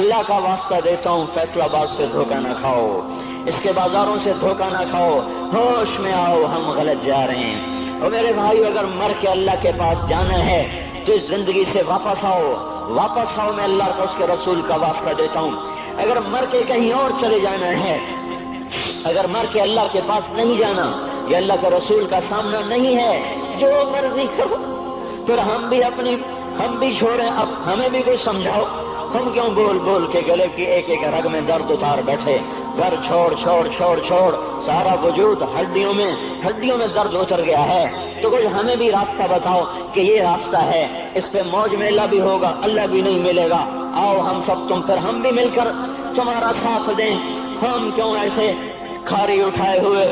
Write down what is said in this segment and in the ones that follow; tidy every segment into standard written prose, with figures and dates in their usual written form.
اللہ کا واسطہ دیتا ہوں فیصلہ آباد سے دھوکہ نہ کھاؤ، اس کے بازاروں سے دھوکہ نہ کھاؤ، ہوش میں آؤ، ہم غلط جا رہے ہیں۔ اور میرے بھائی اگر مر کے اللہ کے پاس جانا ہے تو اس زندگی سے واپس آؤ، واپس آؤ، میں اللہ کا اس کے رسول کا واسطہ دیتا ہوں۔ اگر مر کے کہیں اور چلے جانا ہے، اگر مر کے اللہ کے پاس نہیں جانا یا اللہ کے رسول کا سامنا نہیں ہے، جو مرضی کرو، پھر ہم بھی چھوڑیں، اب ہمیں بھی کوئی سمجھاؤ، ہم کیوں بول بول کے گلے کی ایک ایک رگ میں درد اتار بیٹھے، گھر چھوڑ چھوڑ چھوڑ چھوڑ، سارا وجود ہڈیوں میں درد اتر گیا ہے، تو کچھ ہمیں بھی راستہ بتاؤ کہ یہ راستہ ہے، اس پہ موج میلہ بھی ہوگا، اللہ بھی نہیں ملے گا، آؤ ہم سب پھر ہم بھی مل کر تمہارا ساتھ دیں، ہم کیوں ایسے کھاری اٹھائے ہوئے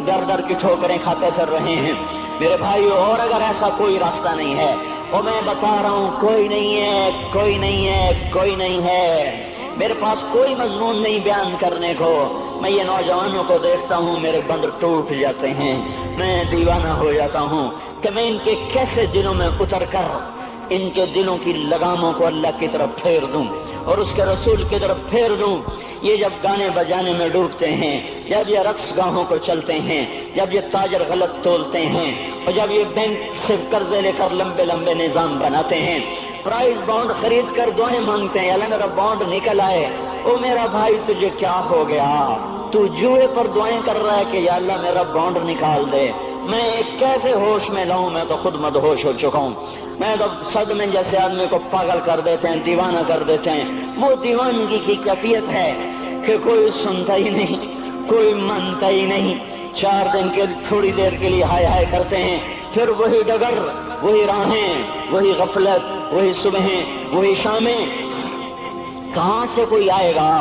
در در کی ٹھوکریں کھاتے پھر رہے ہیں۔ میرے بھائیو، اور اگر ایسا کوئی راستہ نہیں ہے، اور میں بتا رہا ہوں کوئی نہیں ہے، کوئی نہیں ہے، کوئی نہیں ہے، میرے پاس کوئی مضمون نہیں بیان کرنے کو، میں یہ نوجوانوں کو دیکھتا ہوں میرے بندر ٹوٹ جاتے ہیں، میں دیوانہ ہو جاتا ہوں کہ میں ان کے کیسے دلوں میں اتر کر ان کے دلوں کی لگاموں کو اللہ کی طرف پھیر دوں اور اس کے رسول کی طرف پھیر دوں۔ یہ جب گانے بجانے میں ڈوبتے ہیں، جب یہ رقص گاہوں کو چلتے ہیں، جب یہ تاجر غلط تولتے ہیں، اور جب یہ بینک سے قرضے لے کر لمبے لمبے نظام بناتے ہیں، پرائز بانڈ خرید کر دعائیں مانگتے ہیں، اللہ میرا بانڈ نکل آئے، او میرا بھائی تجھے کیا ہو گیا؟ تو جوئے پر دعائیں کر رہا ہے کہ یا اللہ میرا بانڈ نکال دے، میں کیسے ہوش میں لاؤں؟ میں تو خود مدہوش ہو چکا ہوں، میں تو صدمے جیسے آدمی کو پاگل کر دیتے ہیں، دیوانہ کر دیتے ہیں۔ وہ دیوانگی کی کیفیت ہے کہ کوئی سنتا ہی نہیں، کوئی مانتا ہی نہیں، 4 دن کے تھوڑی دیر کے لیے ہائے ہائے کرتے ہیں، پھر وہی ڈگر، وہی راہیں، وہی غفلت، وہی صبحیں، وہی شامیں۔ کہاں سے کوئی آئے گا؟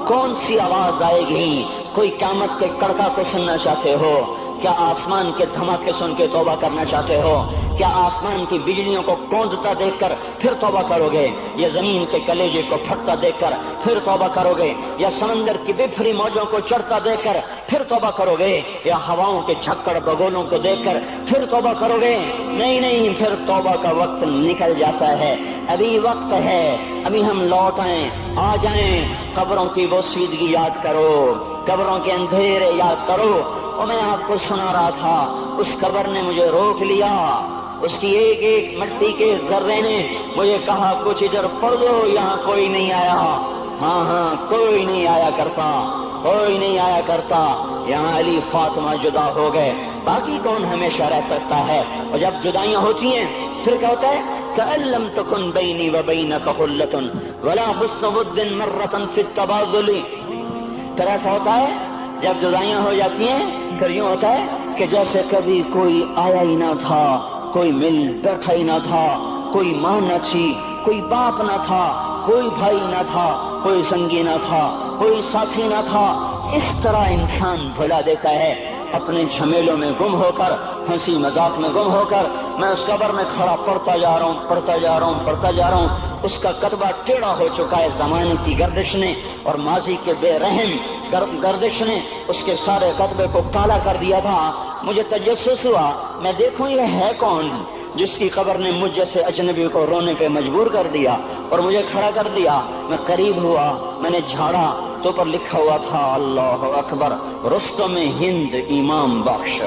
کون سی آواز آئے گی؟ کوئی قیامت کے کڑکا کو سننا چاہتے ہو؟ کیا آسمان کے دھماکے سن کے توبہ کرنا چاہتے ہو؟ کیا آسمان کی بجلیوں کو کوندتا دیکھ کر پھر توبہ کرو گے؟ یا زمین کے کلیجے کو پھٹتا دیکھ کر پھر توبہ کرو گے؟ یا سمندر کی بفری موجوں کو چڑھتا دیکھ کر پھر توبہ کرو گے؟ یا ہواؤں کے جھکڑ بگولوں کو دیکھ کر پھر توبہ کرو گے؟ نہیں نہیں، پھر توبہ کا وقت نکل جاتا ہے، ابھی وقت ہے، ابھی ہم لوٹ آئیں، آ جائیں، قبروں کی وہ سیدگی یاد کرو، قبروں کے اندھیرے یاد کرو۔ اور میں آپ کو سنا رہا تھا، اس قبر نے مجھے روک لیا، اس کی ایک ایک مٹی کے ذرے نے مجھے کہا کچھ ادھر پڑھ دو، یہاں کوئی نہیں آیا۔ ہاں کوئی نہیں آیا کرتا، کوئی نہیں آیا کرتا، یہاں علی فاطمہ جدا ہو گئے، باقی کون ہمیشہ رہ سکتا ہے؟ اور جب جدائیاں ہوتی ہیں پھر کیا ہوتا ہے؟ كأن لم تكن بيني وبينك خلة ولا حسن ود مرة في التبادل۔ پھر ایسا ہوتا ہے جب جدائیاں ہو جاتی ہیں، پھر یوں ہوتا ہے کہ جیسے کبھی کوئی آیا ہی نہ تھا، کوئی مل بیٹھا ہی نہ تھا، کوئی ماں نہ تھی، کوئی باپ نہ تھا، کوئی بھائی نہ تھا، کوئی سنگی نہ تھا، کوئی ساتھی نہ تھا۔ اس طرح انسان بھلا دیتا ہے، اپنے جھمیلوں میں گم ہو کر، ہنسی مذاق میں گم ہو کر۔ میں اس قبر میں کھڑا پڑھتا جا رہا ہوں، پڑھتا جا رہا ہوں، پڑھتا جا رہا ہوں، اس کا کتبہ ٹیڑھا ہو چکا ہے زمانے کی گردش نے اور ماضی کے بے رحم گردش نے اس کے سارے کتبے کو کالا کر دیا تھا۔ مجھے تجسس ہوا، میں دیکھوں یہ ہے کون جس کی قبر نے مجھ جیسے اجنبی کو رونے پہ مجبور کر دیا اور مجھے کھڑا کر دیا۔ میں قریب ہوا، میں نے جھاڑا تو پر لکھا ہوا تھا اللہ اکبر، رستم ہند امام بخش۔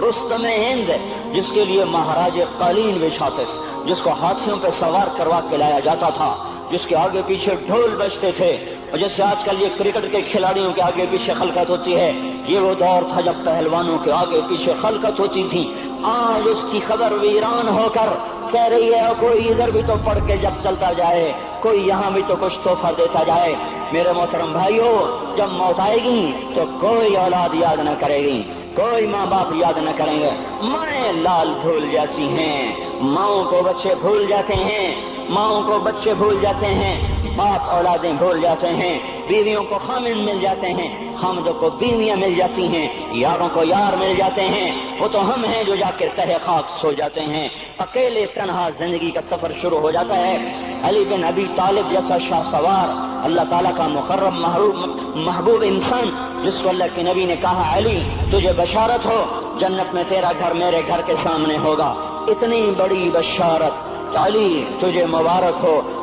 رستم ہند، جس کے لیے مہاراج قالین بچھاتے تھے، جس کو ہاتھیوں پہ سوار کروا کے لایا جاتا تھا، جس کے آگے پیچھے ڈھول بجتے تھے، اور جیسے آج کل یہ کرکٹ کے کھلاڑیوں کے آگے پیچھے خلقت ہوتی ہے، یہ وہ دور تھا جب پہلوانوں کے آگے پیچھے خلقت ہوتی تھی۔ آج اس کی خبر ویران ہو کر کہہ رہی ہے کوئی ادھر بھی تو پڑھ کے جب چلتا جائے، کوئی یہاں بھی تو کچھ تحفہ دیتا جائے۔ میرے محترم بھائیوں، جب موت آئے گی تو کوئی اولاد یاد نہ کرے گی، کوئی ماں باپ یاد نہ کریں گے، مائیں لال بھول جاتی ہیں، ماؤں کو بچے بھول جاتے ہیں، ماؤں کو بچے بھول جاتے ہیں، باپ اولادیں بھول جاتے ہیں، بیویوں کو خامن مل جاتے ہیں، خامدوں کو بیویاں مل جاتی ہیں، یاروں کو یار مل جاتے ہیں۔ وہ تو ہم ہیں جو جا کے تہہ خاک سو جاتے ہیں، اکیلے تنہا زندگی کا سفر شروع ہو جاتا ہے۔ علی بن ابی طالب جیسا شاہ سوار، اللہ تعالیٰ کا مکرم محبوب انسان، جس کو اللہ کے نبی نے کہا علی تجھے بشارت ہو، جنت میں تیرا گھر میرے گھر کے سامنے ہوگا، اتنی بڑی بشارت، علی تجھے مبارک ہو،